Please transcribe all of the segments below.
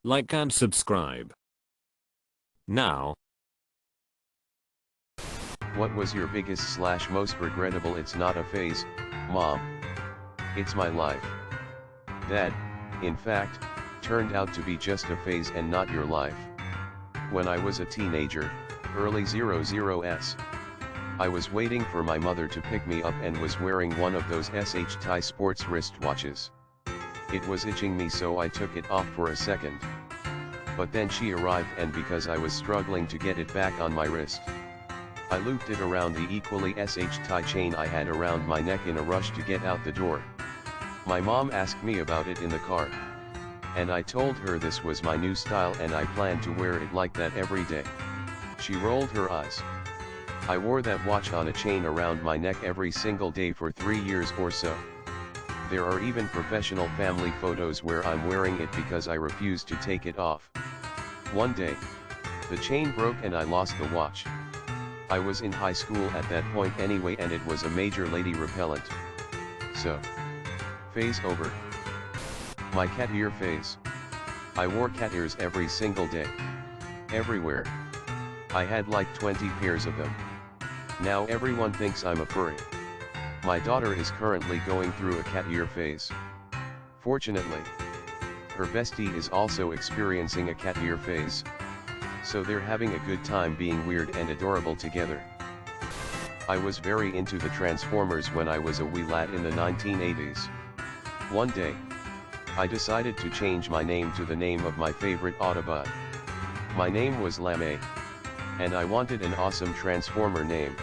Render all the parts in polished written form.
like and subscribe. Now. What was your biggest / most regrettable? It's not a phase, Mom. It's my life. That, in fact, turned out to be just a phase and not your life. When I was a teenager, early 00s, I was waiting for my mother to pick me up and was wearing one of those SH-tie sports wristwatches. It was itching me, so I took it off for a second. But then she arrived, and because I was struggling to get it back on my wrist, I looped it around the equally SH-tie chain I had around my neck in a rush to get out the door. My mom asked me about it in the car, and I told her this was my new style and I planned to wear it like that every day. She rolled her eyes. I wore that watch on a chain around my neck every single day for 3 years or so. There are even professional family photos where I'm wearing it because I refused to take it off. One day, the chain broke and I lost the watch. I was in high school at that point anyway, and it was a major lady repellent. So, phase over. My cat ear phase. I wore cat ears every single day. Everywhere. I had like 20 pairs of them. Now everyone thinks I'm a furry. My daughter is currently going through a cat ear phase. Fortunately, her bestie is also experiencing a cat ear phase. So they're having a good time being weird and adorable together. I was very into the Transformers when I was a wee lad in the 1980s. One day, I decided to change my name to the name of my favorite Autobot. My name was Lame, and I wanted an awesome Transformer name.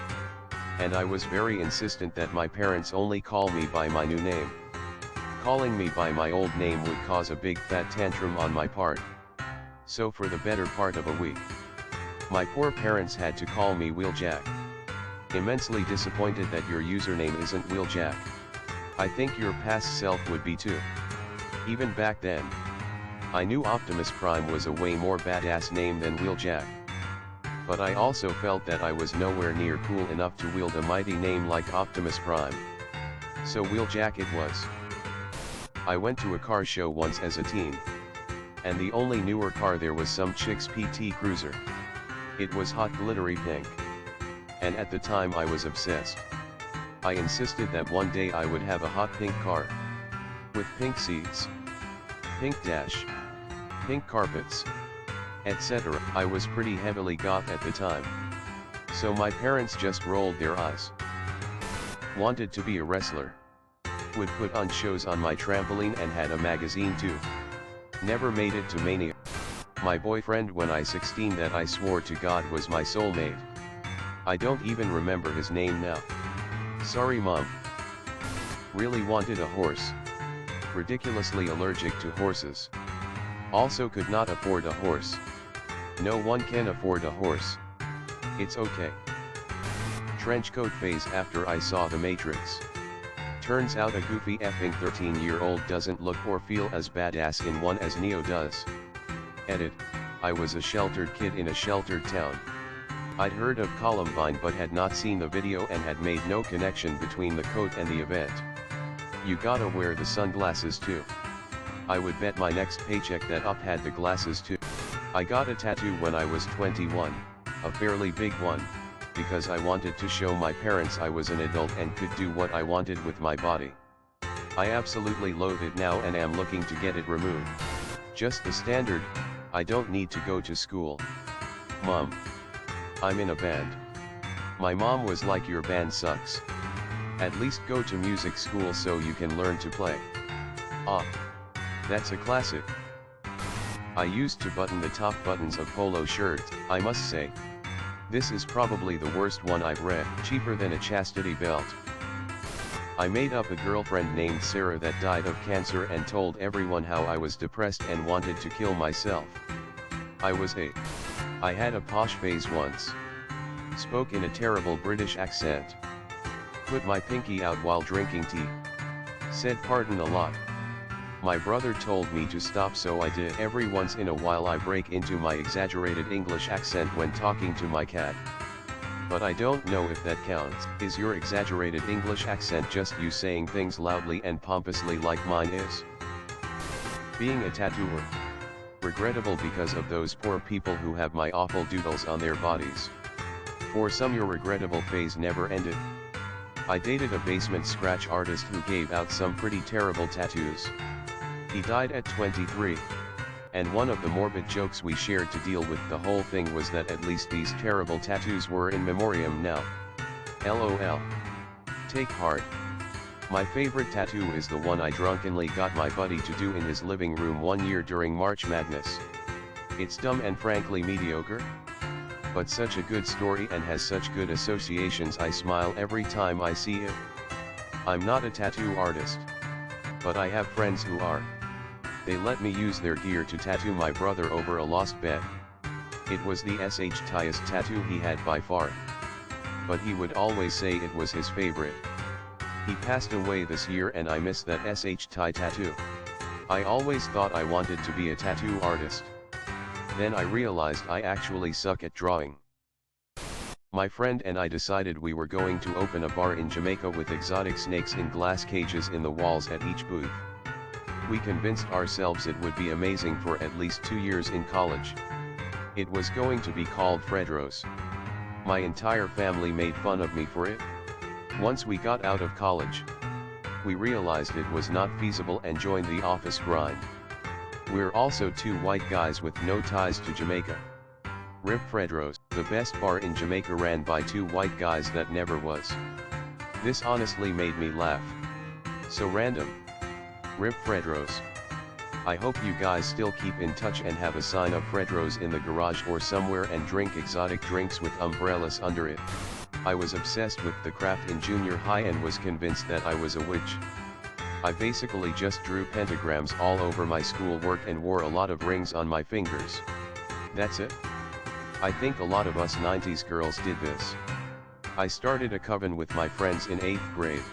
And I was very insistent that my parents only call me by my new name. Calling me by my old name would cause a big fat tantrum on my part. So for the better part of a week, my poor parents had to call me Wheeljack. Immensely disappointed that your username isn't Wheeljack. I think your past self would be too. Even back then, I knew Optimus Prime was a way more badass name than Wheeljack. But I also felt that I was nowhere near cool enough to wield a mighty name like Optimus Prime. So Wheeljack it was. I went to a car show once as a teen, and the only newer car there was some chick's PT Cruiser. It was hot glittery pink. And at the time I was obsessed. I insisted that one day I would have a hot pink car. With pink seats, pink dash, pink carpets, etc. I was pretty heavily goth at the time. So my parents just rolled their eyes. Wanted to be a wrestler. Would put on shows on my trampoline and had a magazine too. Never made it to Mania. My boyfriend when I 16 that I swore to God was my soulmate. I don't even remember his name now. Sorry Mom. Really wanted a horse. Ridiculously allergic to horses. Also could not afford a horse. No one can afford a horse. It's okay. Trenchcoat phase after I saw The Matrix. Turns out a goofy effing 13-year-old doesn't look or feel as badass in one as Neo does. Edit, I was a sheltered kid in a sheltered town. I'd heard of Columbine but had not seen the video and had made no connection between the coat and the event. You gotta wear the sunglasses too. I would bet my next paycheck that Up had the glasses too. I got a tattoo when I was 21, a fairly big one, because I wanted to show my parents I was an adult and could do what I wanted with my body. I absolutely loathe it now and am looking to get it removed. Just the standard, I don't need to go to school. Mom. I'm in a band. My mom was like, your band sucks. At least go to music school so you can learn to play. Ah. That's a classic. I used to button the top buttons of polo shirts. I must say, this is probably the worst one I've read. Cheaper than a chastity belt. I made up a girlfriend named Sarah that died of cancer and told everyone how I was depressed and wanted to kill myself. I had a posh phase once. Spoke in a terrible British accent. Put my pinky out while drinking tea. Said pardon a lot. My brother told me to stop, so I did. Every once in a while I break into my exaggerated English accent when talking to my cat. But I don't know if that counts. Is your exaggerated English accent just you saying things loudly and pompously like mine is? Being a tattooer. regrettable because of those poor people who have my awful doodles on their bodies. For some, your regrettable phase never ended. I dated a basement scratch artist who gave out some pretty terrible tattoos. He died at 23. And one of the morbid jokes we shared to deal with the whole thing was that at least these terrible tattoos were in memoriam now. LOL. Take heart. My favorite tattoo is the one I drunkenly got my buddy to do in his living room one year during March Madness. It's dumb and frankly mediocre, but such a good story and has such good associations. I smile every time I see it. I'm not a tattoo artist, but I have friends who are. They let me use their gear to tattoo my brother over a lost bet. It was the tightest tattoo he had by far, but he would always say it was his favorite. He passed away this year and I miss that tight tattoo. I always thought I wanted to be a tattoo artist. Then I realized I actually suck at drawing. My friend and I decided we were going to open a bar in Jamaica with exotic snakes in glass cages in the walls at each booth. We convinced ourselves it would be amazing for at least 2 years in college. It was going to be called Fredro's. My entire family made fun of me for it. Once we got out of college, we realized it was not feasible and joined the office grind. We're also 2 white guys with no ties to Jamaica. Rip Fredro's, the best bar in Jamaica ran by 2 white guys that never was. This honestly made me laugh. So random. Rip Fredro's. I hope you guys still keep in touch and have a sign of Fredro's in the garage or somewhere and drink exotic drinks with umbrellas under it. I was obsessed with the craft in junior high and was convinced that I was a witch. I basically just drew pentagrams all over my schoolwork and wore a lot of rings on my fingers. That's it. I think a lot of us 90s girls did this. I started a coven with my friends in 8th grade.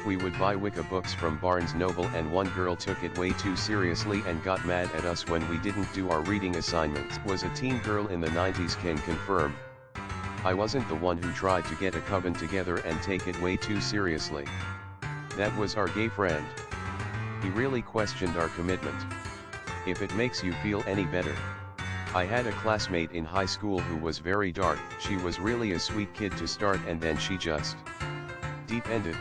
We would buy Wicca books from Barnes Noble and one girl took it way too seriously and got mad at us when we didn't do our reading assignments. Was a teen girl in the 90s, can confirm. I wasn't the one who tried to get a coven together and take it way too seriously. That was our gay friend. He really questioned our commitment. If it makes you feel any better. I had a classmate in high school who was very dark. She was really a sweet kid to start and then she just deep-ended.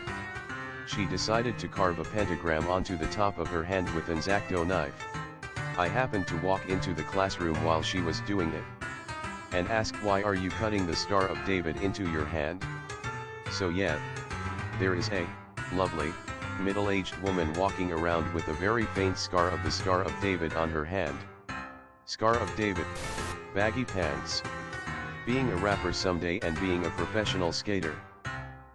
She decided to carve a pentagram onto the top of her hand with an X-Acto knife. I happened to walk into the classroom while she was doing it, and asked, "Why are you cutting the Star of David into your hand?" So yeah, there is a lovely, middle-aged woman walking around with a very faint scar of the Star of David on her hand. Scar of David, baggy pants. Being a rapper someday and being a professional skater.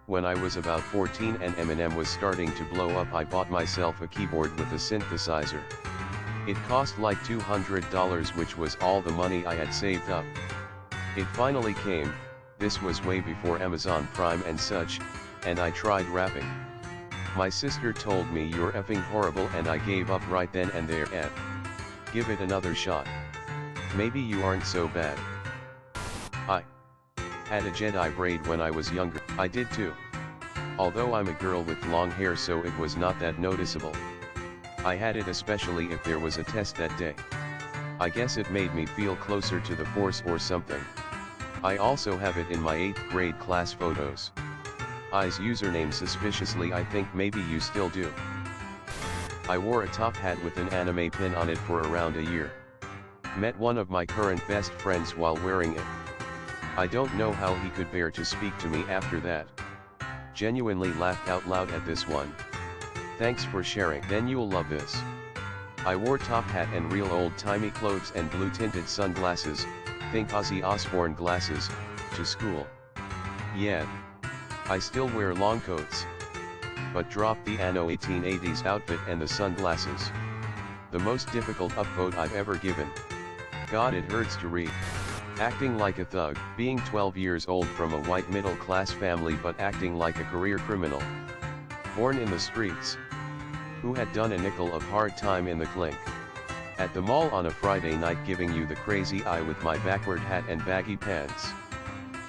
When I was about 14 and Eminem was starting to blow up, I bought myself a keyboard with a synthesizer. It cost like $200, which was all the money I had saved up. It finally came. This was way before Amazon Prime and such, and I tried rapping. My sister told me, "You're effing horrible," and I gave up right then and there. Give it another shot. Maybe you aren't so bad. I had a Jedi braid when I was younger. I did too. Although I'm a girl with long hair, so it was not that noticeable. I had it especially if there was a test that day. I guess it made me feel closer to the Force or something. I also have it in my 8th grade class photos. I's username suspiciously. I think maybe you still do. I wore a top hat with an anime pin on it for around a year. Met one of my current best friends while wearing it. I don't know how he could bear to speak to me after that. Genuinely laughed out loud at this one. Thanks for sharing. Then you'll love this. I wore top hat and real old-timey clothes and blue-tinted sunglasses, think Ozzy Osbourne glasses, to school. Yeah. I still wear long coats. But dropped the anno 1880s outfit and the sunglasses. The most difficult upvote I've ever given. God, it hurts to read. Acting like a thug, being 12 years old from a white middle-class family but acting like a career criminal. Born in the streets. Who had done a nickel of hard time in the clink. At the mall on a Friday night, giving you the crazy eye with my backward hat and baggy pants.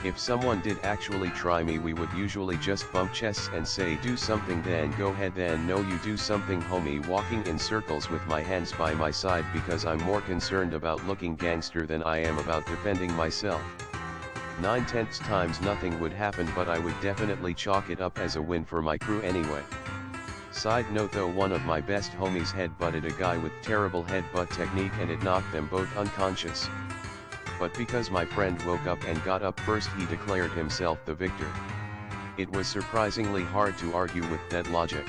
If someone did actually try me, we would usually just bump chests and say do something, then go ahead, then no you do something homie, walking in circles with my hands by my side because I'm more concerned about looking gangster than I am about defending myself. 9/10 times nothing would happen, but I would definitely chalk it up as a win for my crew anyway. Side note though, one of my best homies headbutted a guy with terrible headbutt technique and it knocked them both unconscious. But because my friend woke up and got up first, he declared himself the victor. It was surprisingly hard to argue with that logic.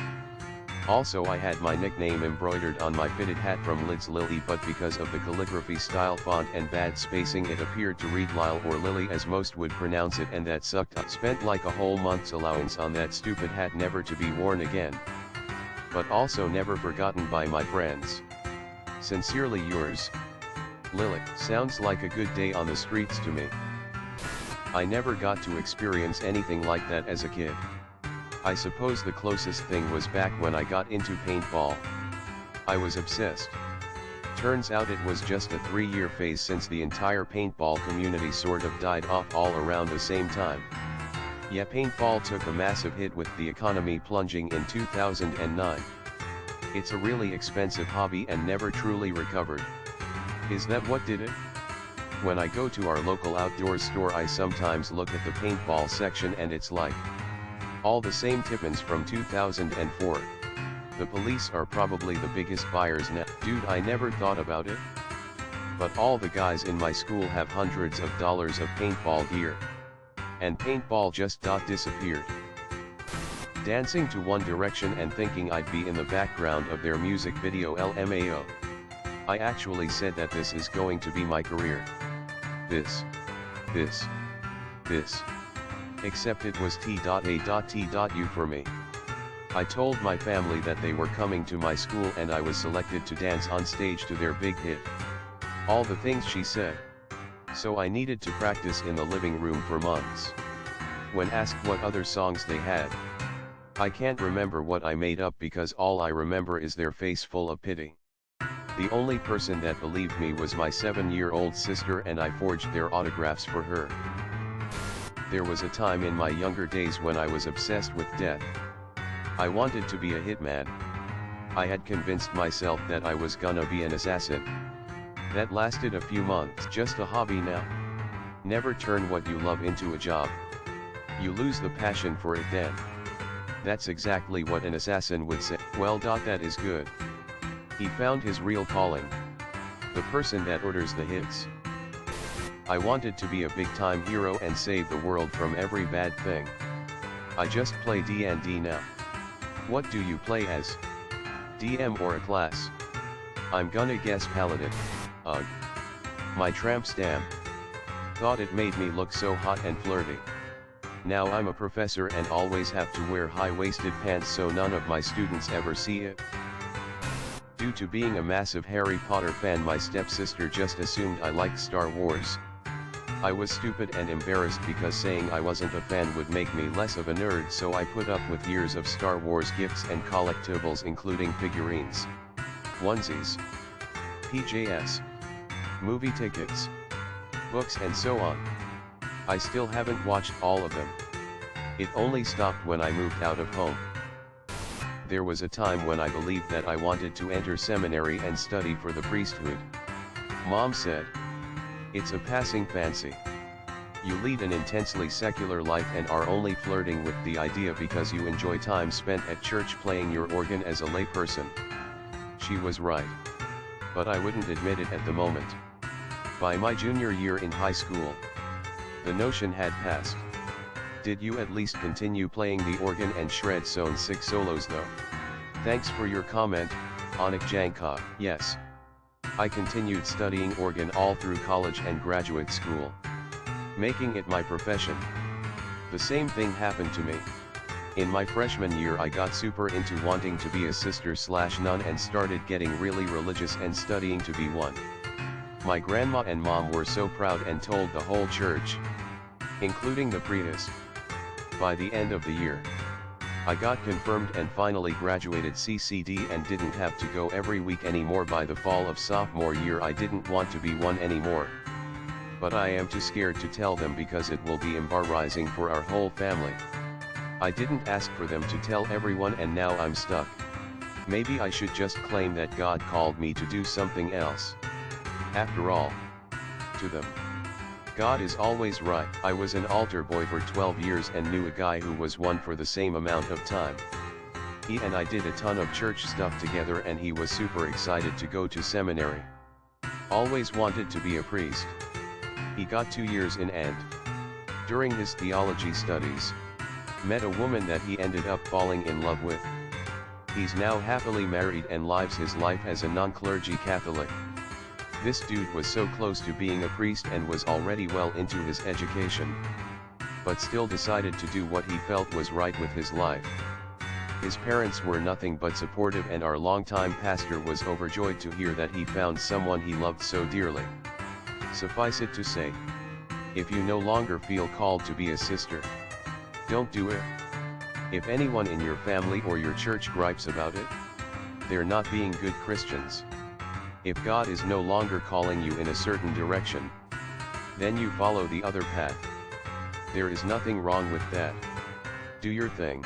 Also, I had my nickname embroidered on my fitted hat from Lids Lily, but because of the calligraphy style font and bad spacing it appeared to read Lyle or Lily as most would pronounce it, and that sucked. I spent like a whole month's allowance on that stupid hat, never to be worn again. But also never forgotten by my friends. Sincerely yours, Lily. Sounds like a good day on the streets to me. I never got to experience anything like that as a kid. I suppose the closest thing was back when I got into paintball. I was obsessed. Turns out it was just a 3-year phase, since the entire paintball community sort of died off all around the same time. Yeah, paintball took a massive hit with the economy plunging in 2009. It's a really expensive hobby and never truly recovered. Is that what did it? When I go to our local outdoor store, I sometimes look at the paintball section and it's like all the same Tippins from 2004. The police are probably the biggest buyers now. Dude, I never thought about it. But all the guys in my school have hundreds of dollars of paintball gear. And paintball just disappeared. Dancing to One Direction and thinking I'd be in the background of their music video LMAO. I actually said that this is going to be my career. This. Except it was T.A.T.U for me. I told my family that they were coming to my school and I was selected to dance on stage to their big hit. All the things she said. So I needed to practice in the living room for months. When asked what other songs they had, I can't remember what I made up because all I remember is their face full of pity. The only person that believed me was my 7-year-old sister, and I forged their autographs for her. There was a time in my younger days when I was obsessed with death. I wanted to be a hitman. I had convinced myself that I was gonna be an assassin. That lasted a few months. Just a hobby now. Never turn what you love into a job. You lose the passion for it then. That's exactly what an assassin would say. Well, that is good. He found his real calling. The person that orders the hits. I wanted to be a big-time hero and save the world from every bad thing. I just play D&D now. What do you play as? DM or a class? I'm gonna guess Paladin. Ugh. My tramp stamp. Thought it made me look so hot and flirty. Now I'm a professor and always have to wear high-waisted pants so none of my students ever see it. Due to being a massive Harry Potter fan, my stepsister just assumed I liked Star Wars. I was stupid and embarrassed because saying I wasn't a fan would make me less of a nerd, so I put up with years of Star Wars gifts and collectibles, including figurines, onesies, PJs, movie tickets, books and so on. I still haven't watched all of them. It only stopped when I moved out of home. There was a time when I believed that I wanted to enter seminary and study for the priesthood. Mom said, "It's a passing fancy. You lead an intensely secular life and are only flirting with the idea because you enjoy time spent at church playing your organ as a layperson." She was right. But I wouldn't admit it at the moment. By my junior year in high school, the notion had passed. Did you at least continue playing the organ and shred Zone 6 solos though? Thanks for your comment, Onik Jankov. Yes. I continued studying organ all through college and graduate school, making it my profession. The same thing happened to me. In my freshman year I got super into wanting to be a sister/nun and started getting really religious and studying to be one. My grandma and mom were so proud and told the whole church, including the priest. By the end of the year, I got confirmed and finally graduated CCD and didn't have to go every week anymore. By the fall of sophomore year I didn't want to be one anymore. but I am too scared to tell them because it will be embarrassing for our whole family. I didn't ask for them to tell everyone and now I'm stuck. Maybe I should just claim that God called me to do something else. After all, to them, God is always right. I was an altar boy for 12 years and knew a guy who was one for the same amount of time. He and I did a ton of church stuff together and he was super excited to go to seminary. Always wanted to be a priest. He got 2 years in and, during his theology studies, met a woman that he ended up falling in love with. He's now happily married and lives his life as a non-clergy Catholic. This dude was so close to being a priest and was already well into his education, but still decided to do what he felt was right with his life. His parents were nothing but supportive and our longtime pastor was overjoyed to hear that he found someone he loved so dearly. Suffice it to say, if you no longer feel called to be a sister, don't do it. If anyone in your family or your church gripes about it, they're not being good Christians. If God is no longer calling you in a certain direction, then you follow the other path. There is nothing wrong with that. Do your thing,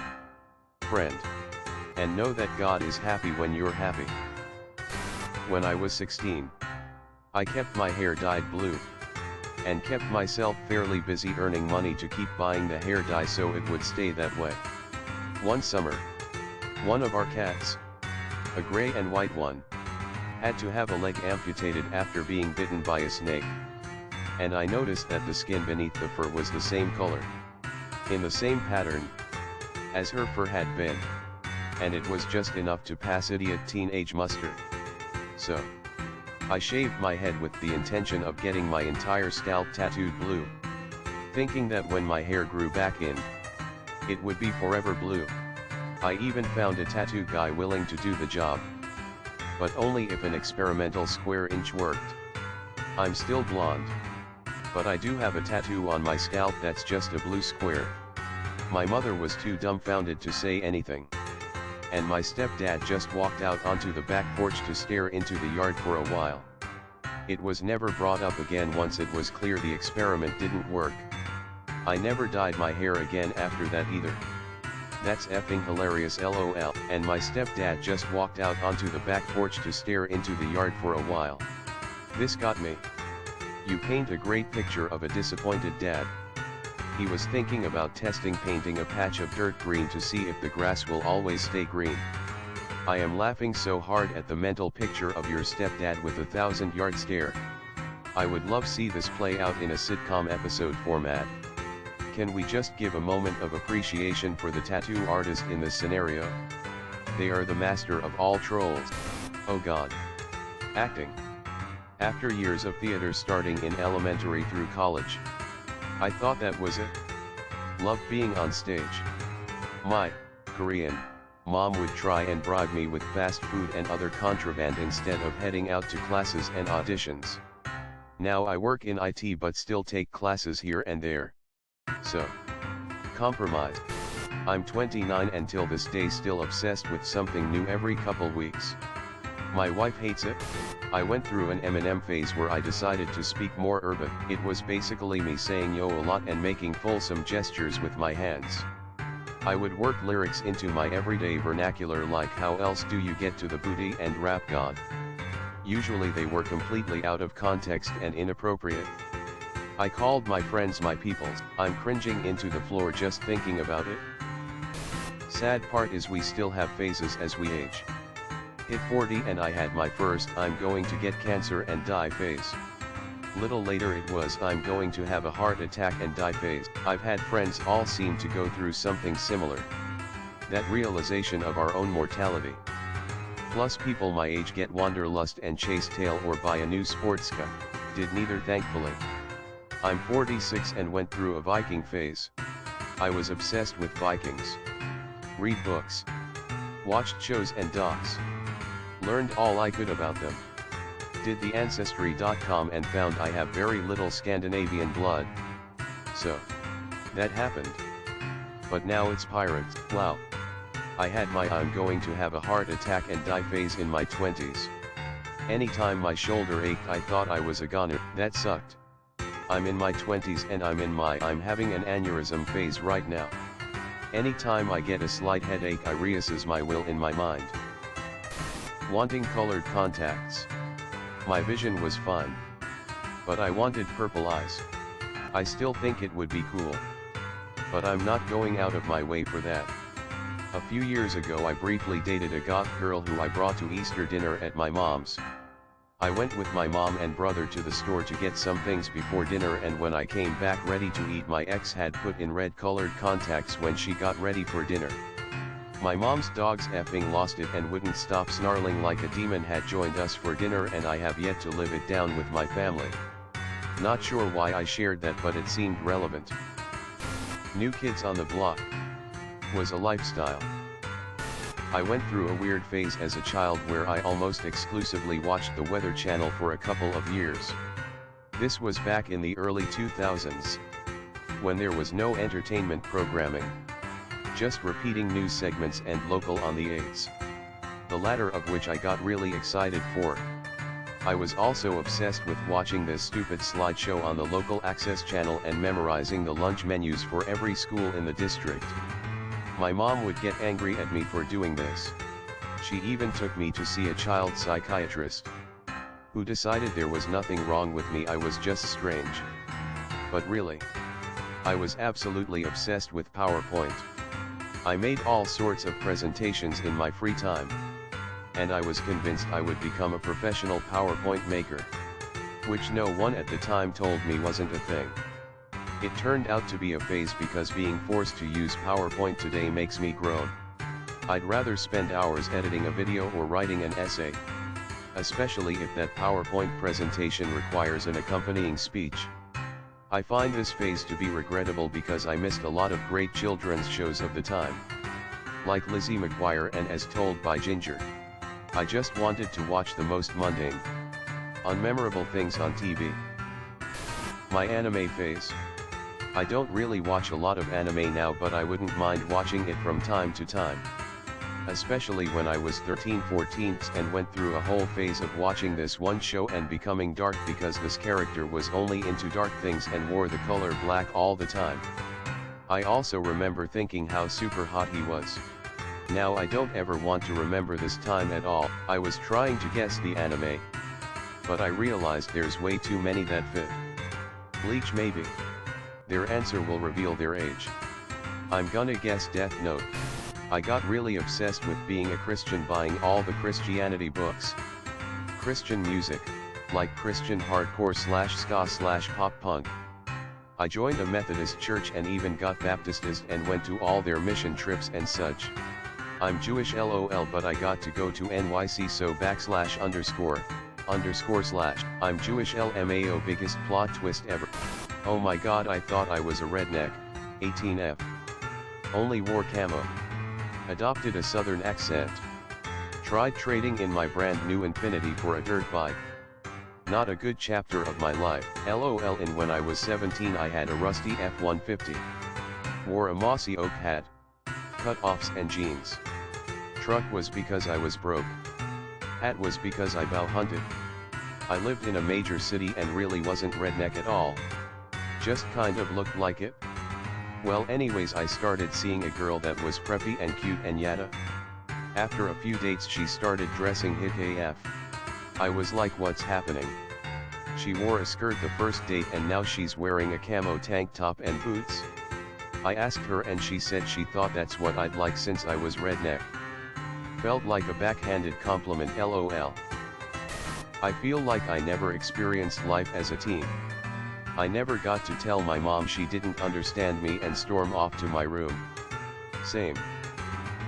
friend, and know that God is happy when you're happy. When I was 16, I kept my hair dyed blue, and kept myself fairly busy earning money to keep buying the hair dye so it would stay that way. One summer, one of our cats, a gray and white one, had to have a leg amputated after being bitten by a snake. And I noticed that the skin beneath the fur was the same color, in the same pattern, as her fur had been, and it was just enough to pass idiot teenage muster. So, I shaved my head with the intention of getting my entire scalp tattooed blue, thinking that when my hair grew back in, it would be forever blue. I even found a tattoo guy willing to do the job, but only if an experimental square inch worked. I'm still blonde, but I do have a tattoo on my scalp that's just a blue square. My mother was too dumbfounded to say anything, and my stepdad just walked out onto the back porch to stare into the yard for a while. It was never brought up again once it was clear the experiment didn't work. I never dyed my hair again after that either. That's effing hilarious LOL. And my stepdad just walked out onto the back porch to stare into the yard for a while. This got me. You paint a great picture of a disappointed dad. He was thinking about testing painting a patch of dirt green to see if the grass will always stay green. I am laughing so hard at the mental picture of your stepdad with a 1,000-yard stare. I would love see this play out in a sitcom episode format. Can we just give a moment of appreciation for the tattoo artist in this scenario? They are the master of all trolls. Oh God. Acting. After years of theater starting in elementary through college, I thought that was it. Loved being on stage. My Korean mom would try and bribe me with fast food and other contraband instead of heading out to classes and auditions. Now I work in IT but still take classes here and there. So, compromised. I'm 29 and till this day still obsessed with something new every couple weeks. My wife hates it. I went through an Eminem phase where I decided to speak more urban. It was basically me saying yo a lot and making fulsome gestures with my hands. I would work lyrics into my everyday vernacular like how else do you get to the booty and rap god. Usually they were completely out of context and inappropriate. I called my friends my peoples. I'm cringing into the floor just thinking about it. Sad part is we still have phases as we age. Hit 40 and I had my first I'm going to get cancer and die phase. Little later it was I'm going to have a heart attack and die phase. I've had friends all seem to go through something similar. That realization of our own mortality. Plus people my age get wanderlust and chase tail or buy a new sports car. Did neither thankfully. I'm 46 and went through a Viking phase. I was obsessed with Vikings. Read books. Watched shows and docs. Learned all I could about them. Did the Ancestry.com and found I have very little Scandinavian blood. So, that happened. But now it's pirates. Wow. I had my I'm going to have a heart attack and die phase in my 20s. Anytime my shoulder ached I thought I was a goner. That sucked. I'm in my 20s and I'm having an aneurysm phase right now. Anytime I get a slight headache I reassess my will in my mind. Wanting colored contacts. My vision was fine. But I wanted purple eyes. I still think it would be cool. But I'm not going out of my way for that. A few years ago I briefly dated a goth girl who I brought to Easter dinner at my mom's. I went with my mom and brother to the store to get some things before dinner, and when I came back ready to eat my ex had put in red colored contacts when she got ready for dinner. My mom's dog's effing lost it and wouldn't stop snarling like a demon had joined us for dinner, and I have yet to live it down with my family. Not sure why I shared that, but it seemed relevant. New Kids on the Block was a lifestyle. I went through a weird phase as a child where I almost exclusively watched the Weather Channel for a couple of years. This was back in the early 2000s, when there was no entertainment programming, just repeating news segments and local on the 8s, the latter of which I got really excited for. I was also obsessed with watching this stupid slideshow on the local access channel and memorizing the lunch menus for every school in the district. My mom would get angry at me for doing this. She even took me to see a child psychiatrist, who decided there was nothing wrong with me, I was just strange. But really, I was absolutely obsessed with PowerPoint. I made all sorts of presentations in my free time, and I was convinced I would become a professional PowerPoint maker, which no one at the time told me wasn't a thing. It turned out to be a phase because being forced to use PowerPoint today makes me groan. I'd rather spend hours editing a video or writing an essay, especially if that PowerPoint presentation requires an accompanying speech. I find this phase to be regrettable because I missed a lot of great children's shows of the time, like Lizzie McGuire and As Told by Ginger. I just wanted to watch the most mundane, unmemorable things on TV. My anime phase. I don't really watch a lot of anime now, but I wouldn't mind watching it from time to time. Especially when I was 13-14 and went through a whole phase of watching this one show and becoming dark because this character was only into dark things and wore the color black all the time. I also remember thinking how super hot he was. Now I don't ever want to remember this time at all. I was trying to guess the anime, but I realized there's way too many that fit. Bleach maybe. Their answer will reveal their age. I'm gonna guess Death Note. I got really obsessed with being a Christian, buying all the Christianity books. Christian music, like Christian hardcore /ska /pop punk. I joined a Methodist church and even got baptized and went to all their mission trips and such. I'm Jewish lol, but I got to go to NYC, so ___/ I'm Jewish LMAO, biggest plot twist ever. Oh my god, I thought I was a redneck. 18F. Only wore camo. Adopted a southern accent. Tried trading in my brand new Infiniti for a dirt bike. Not a good chapter of my life. LOL. And when I was 17 I had a rusty F-150. Wore a mossy oak hat, cut-offs and jeans. Truck was because I was broke. Hat was because I bow hunted. I lived in a major city and really wasn't redneck at all. Just kind of looked like it. Well, anyways, I started seeing a girl that was preppy and cute and yada. After a few dates she started dressing hit AF. I was like, what's happening? She wore a skirt the first date and now she's wearing a camo tank top and boots. I asked her and she said she thought that's what I'd like since I was redneck. Felt like a backhanded compliment, LOL. I feel like I never experienced life as a teen. I never got to tell my mom she didn't understand me and storm off to my room. Same.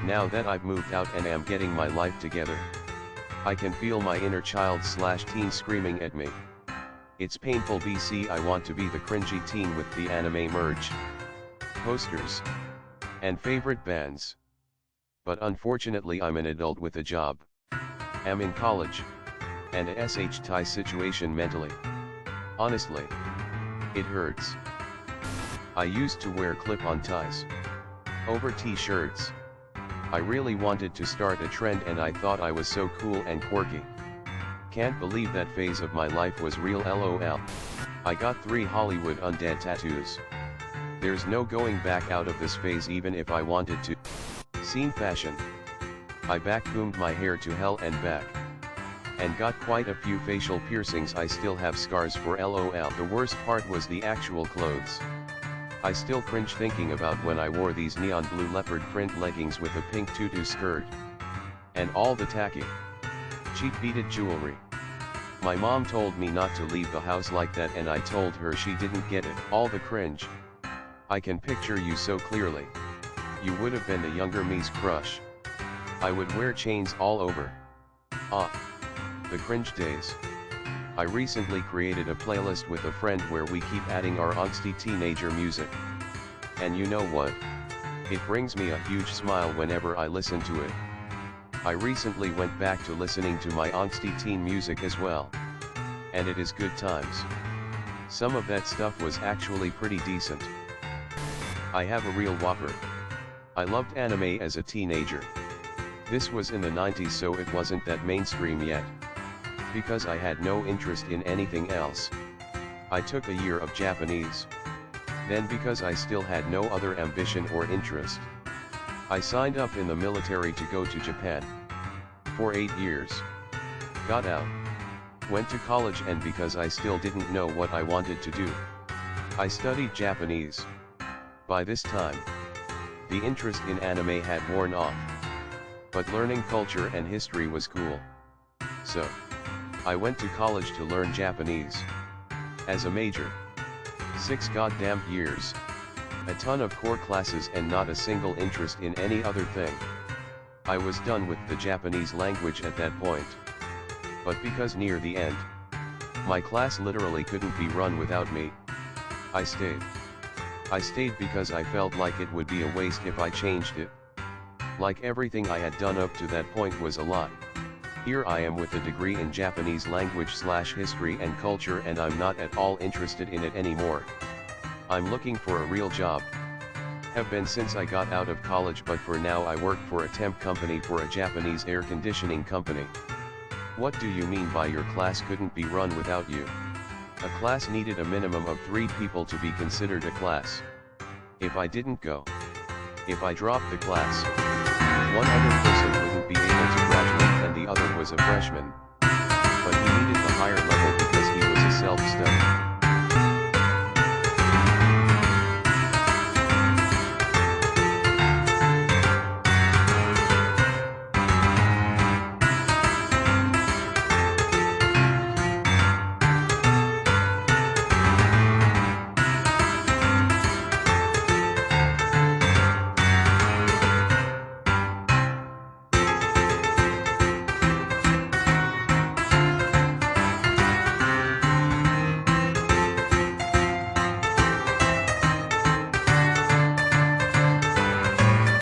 Now that I've moved out and am getting my life together, I can feel my inner child/teen screaming at me. It's painful. BC, I want to be the cringy teen with the anime merch, posters, and favorite bands. But unfortunately I'm an adult with a job. Am in college, and a tie situation mentally. Honestly, it hurts. I used to wear clip-on ties over t-shirts. I really wanted to start a trend and I thought I was so cool and quirky. Can't believe that phase of my life was real, LOL. I got 3 Hollywood undead tattoos. There's no going back out of this phase even if I wanted to. Scene fashion. I backcombed my hair to hell and back. And got quite a few facial piercings. I still have scars for LOL. The worst part was the actual clothes. I still cringe thinking about when I wore these neon blue leopard print leggings with a pink tutu skirt. And all the tacky, cheap beaded jewelry. My mom told me not to leave the house like that and I told her she didn't get it. All the cringe. I can picture you so clearly. You would have been a younger me's crush. I would wear chains all over. Ah. The cringe days. I recently created a playlist with a friend where we keep adding our angsty teenager music. And you know what? It brings me a huge smile whenever I listen to it. I recently went back to listening to my angsty teen music as well. And it is good times. Some of that stuff was actually pretty decent. I have a real whopper. I loved anime as a teenager. This was in the 90s, so it wasn't that mainstream yet. Because I had no interest in anything else. I took a year of Japanese. Then because I still had no other ambition or interest, I signed up in the military to go to Japan. For 8 years. Got out. Went to college, and because I still didn't know what I wanted to do, I studied Japanese. By this time, the interest in anime had worn off. But learning culture and history was cool. So, I went to college to learn Japanese. As a major. 6 goddamn years. A ton of core classes and not a single interest in any other thing. I was done with the Japanese language at that point. But because near the end, my class literally couldn't be run without me, I stayed. I stayed because I felt like it would be a waste if I changed it. Like everything I had done up to that point was a lot. Here I am with a degree in Japanese language/history and culture, and I'm not at all interested in it anymore. I'm looking for a real job. Have been since I got out of college, but for now I work for a temp company for a Japanese air conditioning company. What do you mean by your class couldn't be run without you? A class needed a minimum of 3 people to be considered a class. If I didn't go, if I dropped the class, one other person wouldn't be able to graduate and the other was a freshman. But he needed the higher level because